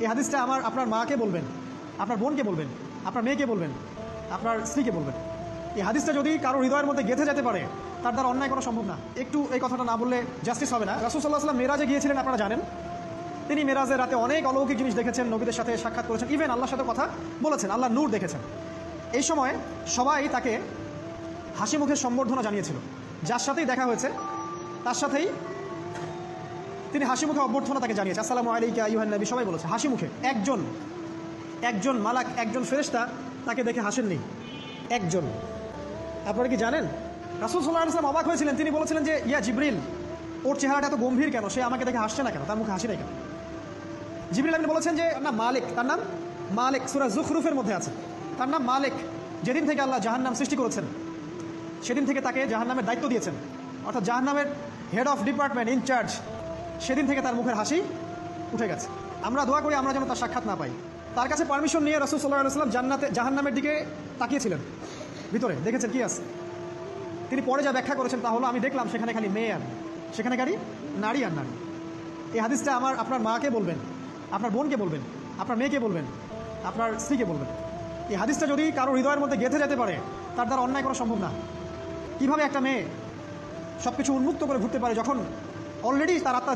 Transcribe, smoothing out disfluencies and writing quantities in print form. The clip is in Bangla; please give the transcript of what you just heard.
এই হাদিসটা আপনার মাকে বলবেন, আপনার বোনকে বলবেন, আপনার মেয়েকে বলবেন, আপনার স্ত্রীকে বলবেন। এই হাদিসটা যদি কারো হৃদয়ের মধ্যে গেঁথে যেতে পারে, তার দ্বারা অন্যায় করা সম্ভব না। একটু এই কথাটা না বললে জাস্টিস হবে না। রাসূল সাল্লাল্লাহু আলাইহি ওয়াসাল্লাম মেরাজে গিয়েছিলেন, আপনারা জানেন। তিনি মেরাজের রাতে অনেক অলৌকিক জিনিস দেখেছেন, নবীদের সাথে সাক্ষাৎ করেছেন, ইভেন আল্লাহর সাথে কথা বলেছেন, আল্লাহর নূর দেখেছেন। এই সময় সবাই তাকে হাসি মুখে সম্বর্ধনা জানিয়েছিল। যার সাথেই দেখা হয়েছে তার সাথেই তিনি হাসি মুখে অভ্যর্থনা তাকে জানিয়েছে, আসসালামু আলাইকা আইয়ুহান নবী, সবাই বলেছে হাসি মুখে। একজন মালাক, একজন ফেরেশতা তাকে দেখে হাসেননি, একজন। আপনারা কি জানেন? রাসূল সাল্লাল্লাহু আলাইহি ওয়াসাল্লাম অবাক হয়েছিলেন। তিনি বলেছিলেন যে, ইয়া জিবরিল, ওর চেহারাটা এত গম্ভীর কেন? সে আমাকে দেখে হাসছে না কেন? তার মুখে হাসি নাই কেন? জিবরিল আমিন বলেছেন যে তার নাম মালিক, তার নাম মালিক, সূরা যুখরুফের মধ্যে আছে। তার নাম মালিক। যেদিন থেকে আল্লাহ জাহান্নাম সৃষ্টি করেছেন, সেদিন থেকে তাকে জাহান্নামের দায়িত্ব দিয়েছেন, অর্থাৎ জাহান্নামের হেড অফ ডিপার্টমেন্ট, ইনচার্জ। সেদিন থেকে তার মুখের হাসি উঠে গেছে। আমরা দোয়া করি আমরা যেন তার সাক্ষাৎ না পাই। তার কাছে পারমিশন নিয়ে রাসূল সাল্লাল্লাহু আলাইহি ওয়াসাল্লাম জাহান্নামের দিকে তাকিয়েছিলেন, ভিতরে দেখেছেন কি আছে। তিনি পরে যা ব্যাখ্যা করেছেন তা হলো, আমি দেখলাম সেখানে খালি মেয়ে আর সেখানে খালি নারী আর নারী। এই হাদিসটা আপনার মাকে বলবেন, আপনার বোনকে বলবেন, আপনার মেয়েকে বলবেন, আপনার স্ত্রীকে বলবেন। এই হাদিসটা যদি কারো হৃদয়ের মধ্যে গেঁথে যেতে পারে, তার দ্বারা অন্যায় করা সম্ভব না। কিভাবে একটা মেয়ে সব কিছু উন্মুক্ত করে ঘুরতে পারে যখন অলরেডি তার আত্মা